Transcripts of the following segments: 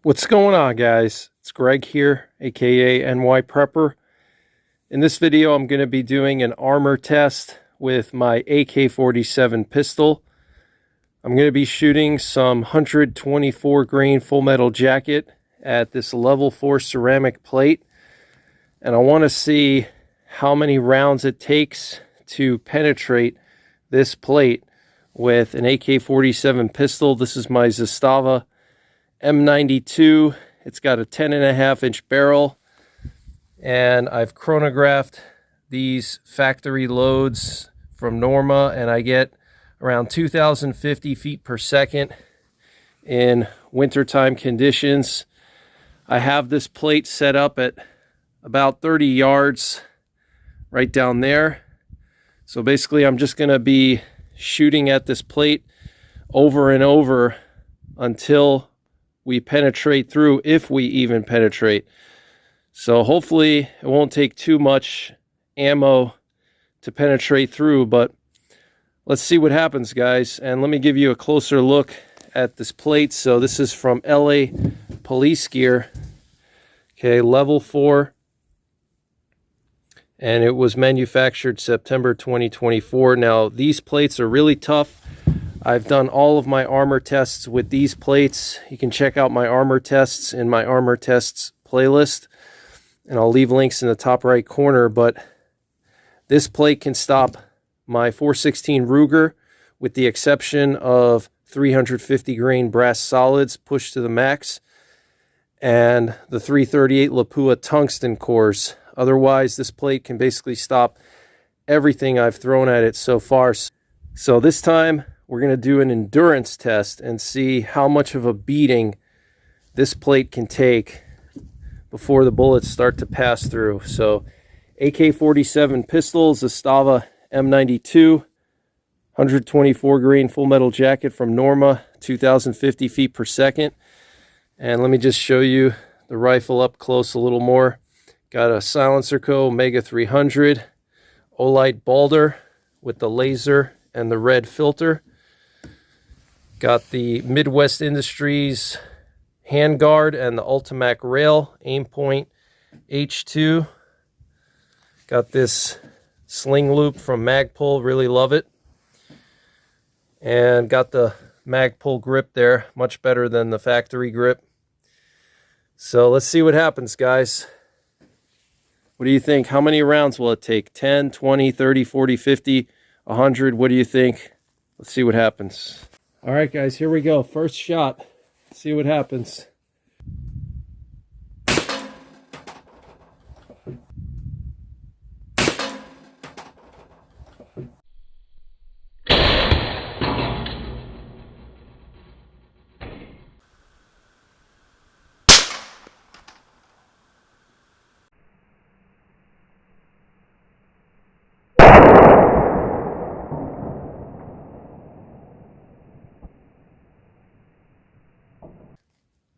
What's going on, guys? It's Greg here, aka NYPrepper. In this video, I'm going to be doing an armor test with my AK-47 pistol. I'm going to be shooting some 124 grain full metal jacket at this level 4 ceramic plate, and I want to see how many rounds it takes to penetrate this plate with an AK-47 pistol. This is my Zastava M92. It's got a 10.5-inch barrel, and I've chronographed these factory loads from Norma, and I get around 2,050 feet per second in wintertime conditions. I have this plate set up at about 30 yards right down there. So basically I'm just going to be shooting at this plate over and over until we penetrate through, if we even penetrate. So hopefully it won't take too much ammo to penetrate through, but let's see what happens, guys. And let me give you a closer look at this plate. So this is from LA Police Gear. Okay, level 4. And it was manufactured September 2024. Now, these plates are really tough. I've done all of my armor tests with these plates. You can check out my armor tests in my armor tests playlist, and I'll leave links in the top right corner. But this plate can stop my 416 Ruger, with the exception of 350 grain brass solids pushed to the max, and the 338 Lapua tungsten cores. Otherwise, this plate can basically stop everything I've thrown at it so far. So this time, we're going to do an endurance test and see how much of a beating this plate can take before the bullets start to pass through. So AK-47 pistol, Zastava M92, 124 grain full metal jacket from Norma, 2,050 feet per second. And let me just show you the rifle up close a little more. Got a Silencer Co. Omega 300, Olight Balder with the laser and the red filter. Got the Midwest Industries handguard and the Ultimac rail, aim point H2. Got this sling loop from Magpul, really love it. And got the Magpul grip there, much better than the factory grip. So let's see what happens, guys. What do you think? How many rounds will it take? 10, 20, 30, 40, 50, 100? What do you think? Let's see what happens. All right, guys, here we go. First shot. Let's see what happens.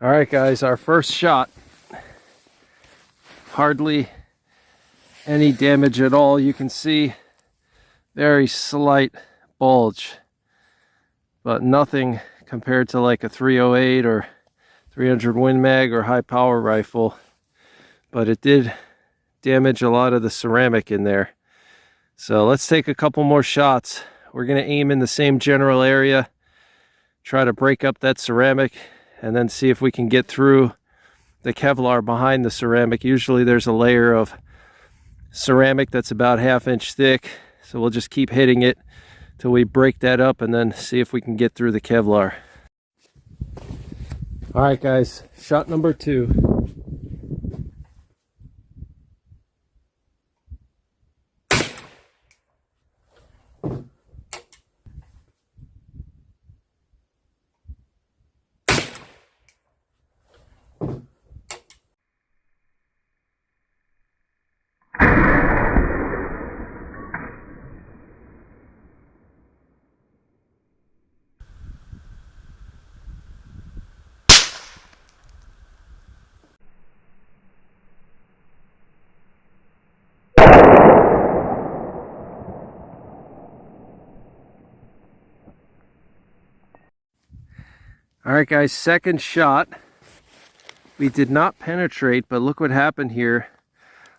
All right, guys, our first shot. Hardly any damage at all. You can see very slight bulge, but nothing compared to like a 308 or 300 Win Mag or high power rifle. But it did damage a lot of the ceramic in there. So let's take a couple more shots. We're going to aim in the same general area, try to break up that ceramic, and then see if we can get through the Kevlar behind the ceramic. Usually there's a layer of ceramic that's about 1/2 inch thick, so we'll just keep hitting it till we break that up and then see if we can get through the Kevlar. All right, guys, shot number 2. All right, guys, second shot. We did not penetrate, but look what happened here.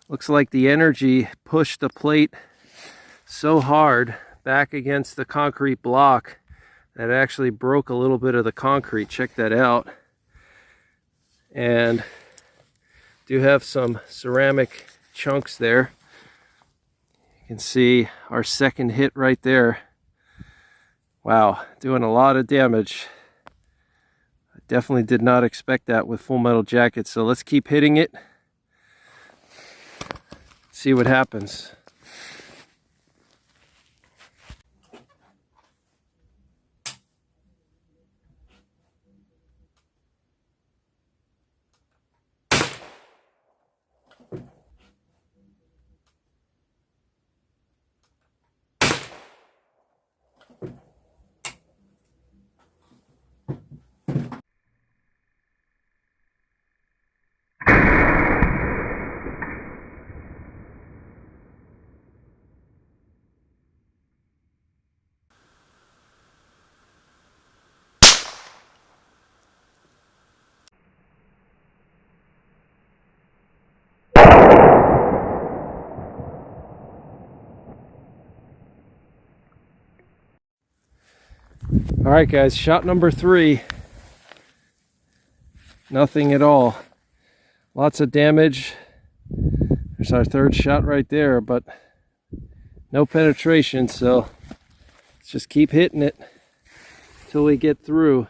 Looks like the energy pushed the plate so hard back against the concrete block that it actually broke a little bit of the concrete. Check that out. And do have some ceramic chunks there. You can see our second hit right there. Wow, doing a lot of damage. I definitely did not expect that with Full Metal Jacket. So let's keep hitting it. See what happens. All right, guys, shot number 3. Nothing at all. Lots of damage. There's our third shot right there, but no penetration, so let's just keep hitting it till we get through.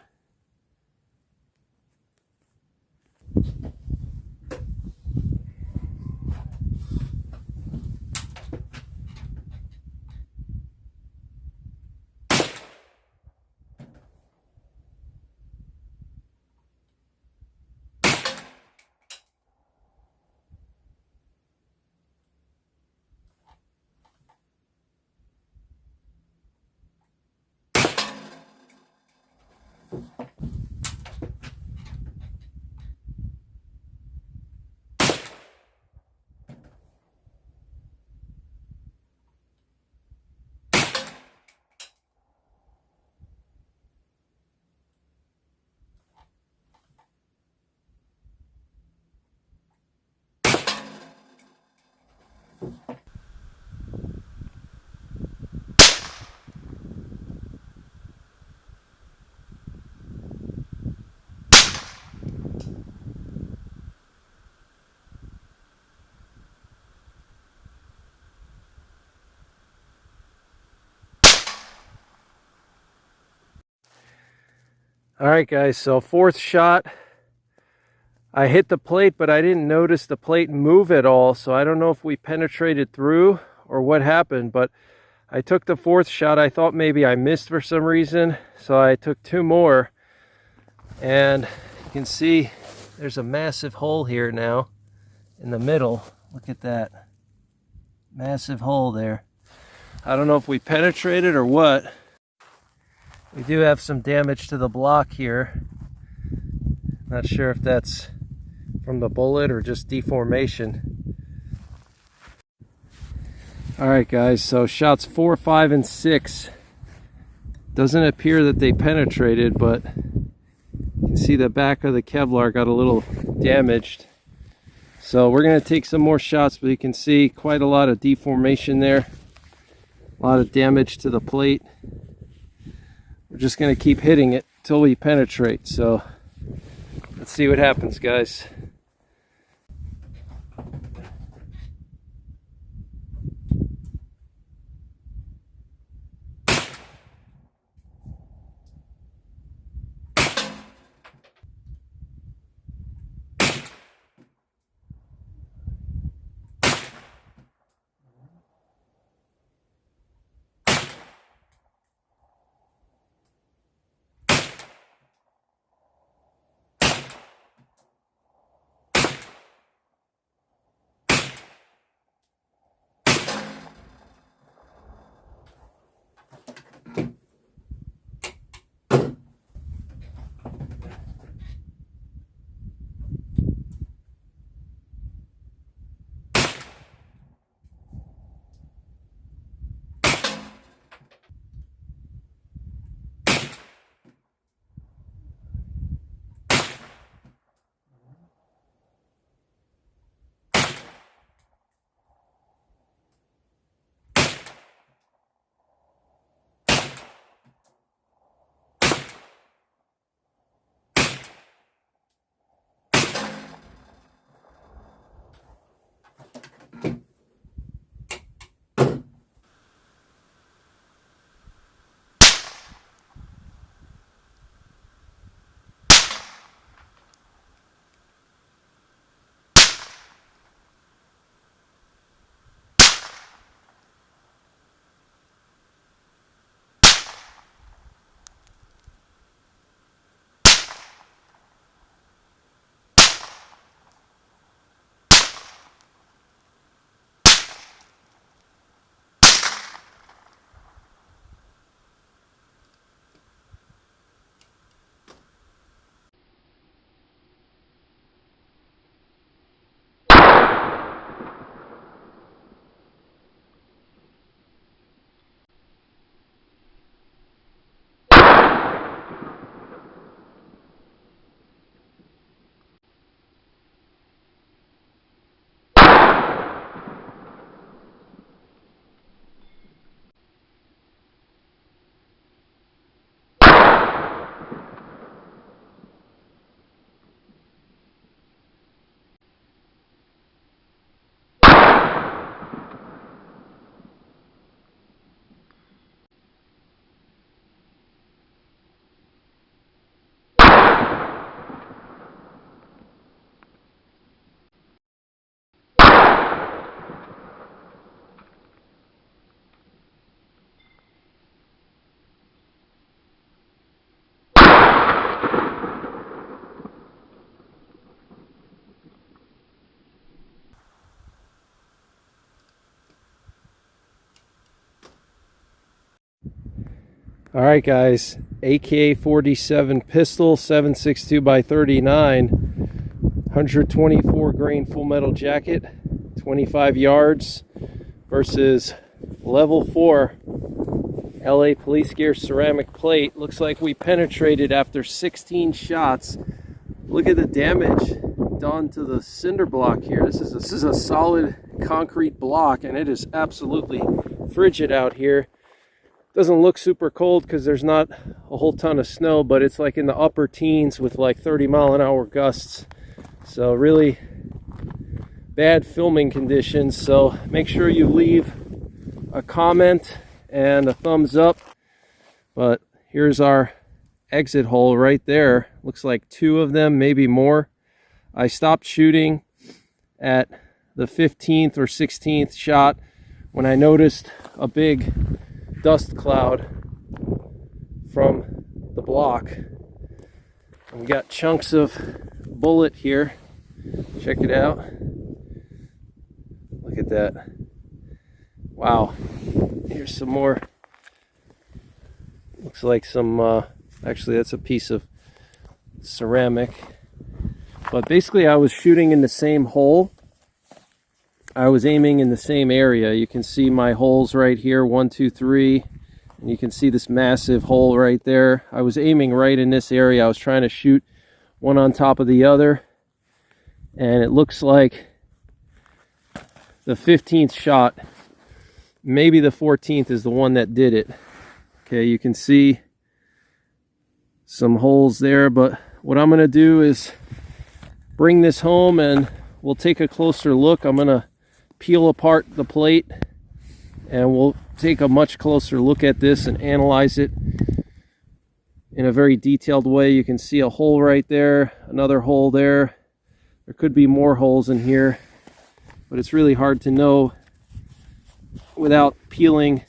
All right, guys, so fourth shot. I hit the plate, but I didn't notice the plate move at all, so I don't know if we penetrated through or what happened, but I took the fourth shot. I thought maybe I missed for some reason, so I took 2 more, and you can see there's a massive hole here now in the middle. Look at that. Massive hole there. I don't know if we penetrated or what. We do have some damage to the block here. Not sure if that's from the bullet or just deformation. All right, guys, so shots 4, 5, and 6. Doesn't appear that they penetrated, but you can see the back of the Kevlar got a little damaged. So we're going to take some more shots, but you can see quite a lot of deformation there. A lot of damage to the plate. We're just going to keep hitting it till we penetrate. So let's see what happens, guys. All right, guys, AK-47 pistol, 7.62x39, 124 grain full metal jacket, 25 yards versus level 4 LA police gear ceramic plate. Looks like we penetrated after 16 shots. Look at the damage done to the cinder block here. This is a solid concrete block, and it is absolutely frigid out here. Doesn't look super cold because there's not a whole ton of snow, but it's like in the upper teens with like 30-mile-an-hour gusts. So really bad filming conditions. So make sure you leave a comment and a thumbs up. But here's our exit hole right there. Looks like 2 of them, maybe more. I stopped shooting at the 15th or 16th shot when I noticed a big dust cloud from the block. And we got chunks of bullet here. Check it out. Look at that. Wow. Here's some more. Looks like some, actually that's a piece of ceramic. But basically I was shooting in the same hole. I was aiming in the same area. You can see my holes right here, 1, 2, 3. And you can see this massive hole right there. I was aiming right in this area. I was trying to shoot one on top of the other. And it looks like the 15th shot, maybe the 14th, is the one that did it. Okay, you can see some holes there, but what I'm going to do is bring this home and we'll take a closer look. I'm going to peel apart the plate and we'll take a much closer look at this and analyze it in a very detailed way. You can see a hole right there, another hole there. There could be more holes in here, but it's really hard to know without peeling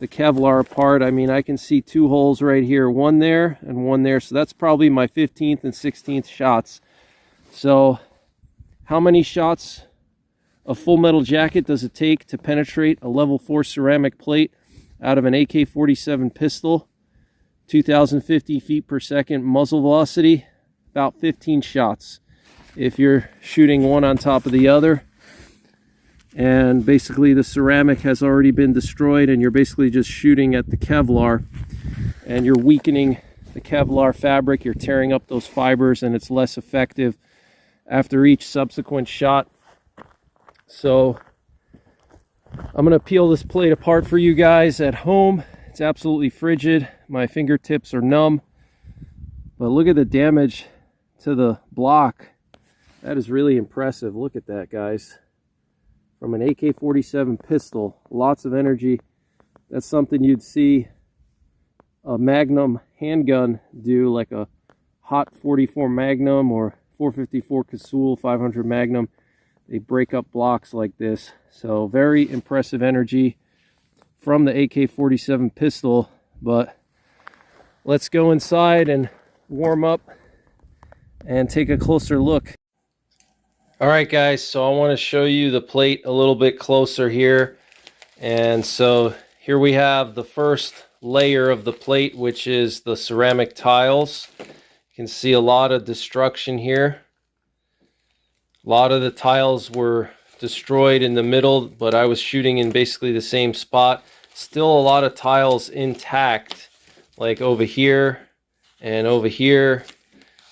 the Kevlar apart. I mean, I can see 2 holes right here, one there and one there. So that's probably my 15th and 16th shots. So how many shots of full metal jacket does it take to penetrate a level 4 ceramic plate out of an AK-47 pistol? 2,050 feet per second muzzle velocity, about 15 shots. If you're shooting one on top of the other, and basically the ceramic has already been destroyed and you're basically just shooting at the Kevlar and you're weakening the Kevlar fabric, you're tearing up those fibers, and it's less effective after each subsequent shot. So I'm going to peel this plate apart for you guys at home. It's absolutely frigid. My fingertips are numb. But look at the damage to the block. That is really impressive. Look at that, guys. From an AK-47 pistol, lots of energy. That's something you'd see a Magnum handgun do, like a Hot 44 Magnum or 454 Casull 500 Magnum. They break up blocks like this. So very impressive energy from the AK-47 pistol. But let's go inside and warm up and take a closer look. All right, guys, so I want to show you the plate a little bit closer here. And so here we have the first layer of the plate, which is the ceramic tiles. You can see a lot of destruction here. A lot of the tiles were destroyed in the middle, but I was shooting in basically the same spot. Still a lot of tiles intact, like over here and over here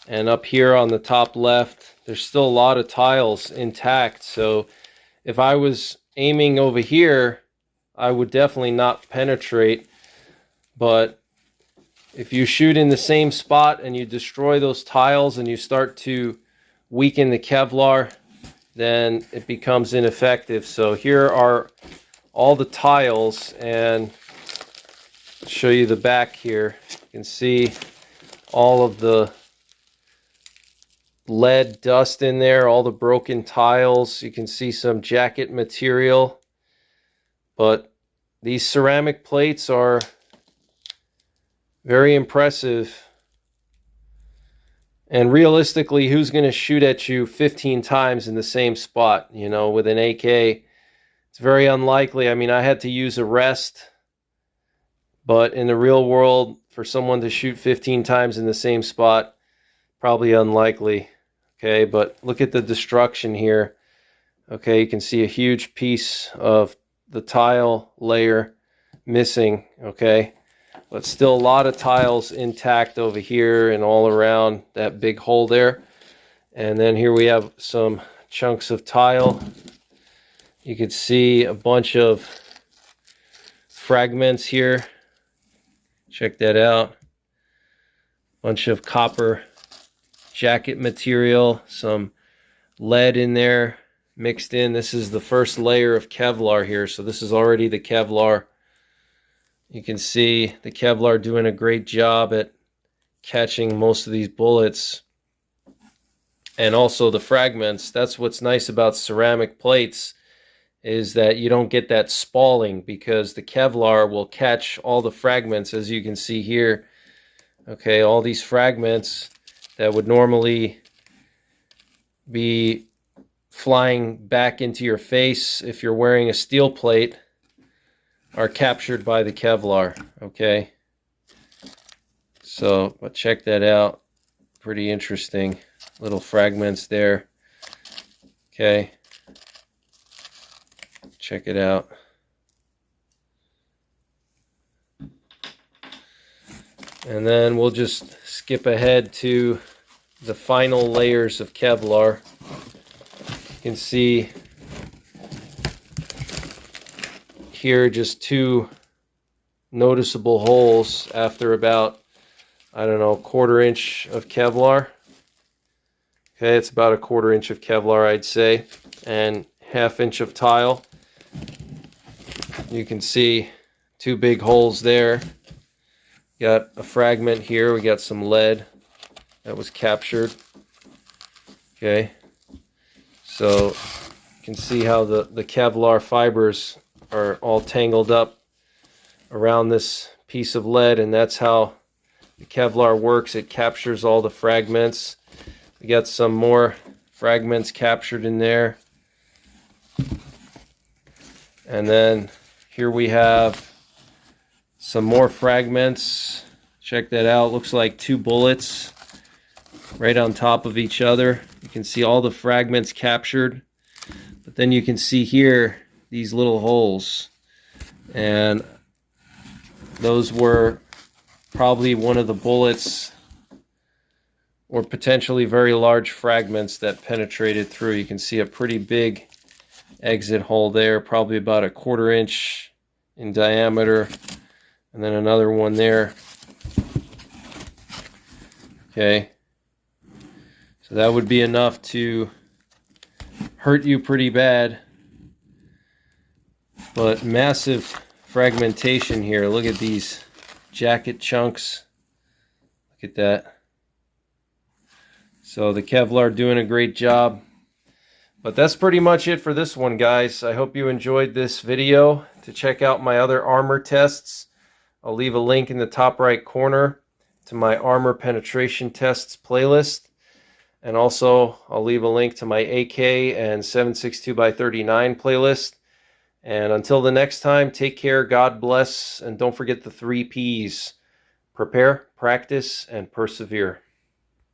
and up here on the top left. There's still a lot of tiles intact. So if I was aiming over here, I would definitely not penetrate. But if you shoot in the same spot and you destroy those tiles and you start to weaken the Kevlar, then it becomes ineffective. So here are all the tiles, and I'll show you the back here. You can see all of the lead dust in there, all the broken tiles. You can see some jacket material. But these ceramic plates are very impressive. And realistically, who's going to shoot at you 15 times in the same spot? You know, with an AK, it's very unlikely. I mean, I had to use a rest But in the real world, for someone to shoot 15 times in the same spot, probably unlikely. Okay, but look at the destruction here. Okay, you can see a huge piece of the tile layer missing. Okay, but still a lot of tiles intact over here and all around that big hole there. And then here we have some chunks of tile. You can see a bunch of fragments here. Check that out. Bunch of copper jacket material, some lead in there mixed in. This is the first layer of Kevlar here, so this is already the Kevlar. You can see the Kevlar doing a great job at catching most of these bullets. And also the fragments. That's what's nice about ceramic plates, is that you don't get that spalling, because the Kevlar will catch all the fragments, as you can see here. Okay, all these fragments that would normally be flying back into your face if you're wearing a steel plate are captured by the Kevlar. Okay, so but check that out. Pretty interesting little fragments there. Okay, check it out. And then we'll just skip ahead to the final layers of Kevlar. You can see here just two noticeable holes after about, I don't know, 1/4 inch of Kevlar. Okay, it's about a 1/4 inch of Kevlar, I'd say, and 1/2 inch of tile. You can see two big holes there. Got a fragment here. We got some lead that was captured. Okay, so you can see how the Kevlar fibers are all tangled up around this piece of lead, and that's how the Kevlar works. It captures all the fragments. We got some more fragments captured in there. And then here we have some more fragments. Check that out. Looks like 2 bullets right on top of each other. You can see all the fragments captured. But then you can see here these little holes. And those were probably one of the bullets, or potentially very large fragments that penetrated through. You can see a pretty big exit hole there, probably about a 1/4 inch in diameter. And then another one there. Okay, so that would be enough to hurt you pretty bad. But massive fragmentation here. Look at these jacket chunks. Look at that. So the Kevlar doing a great job. But that's pretty much it for this one, guys. I hope you enjoyed this video. To check out my other armor tests, I'll leave a link in the top right corner to my armor penetration tests playlist. And also, I'll leave a link to my AK and 7.62x39mm playlist. And until the next time, take care, God bless, and don't forget the 3 Ps. Prepare, practice, and persevere.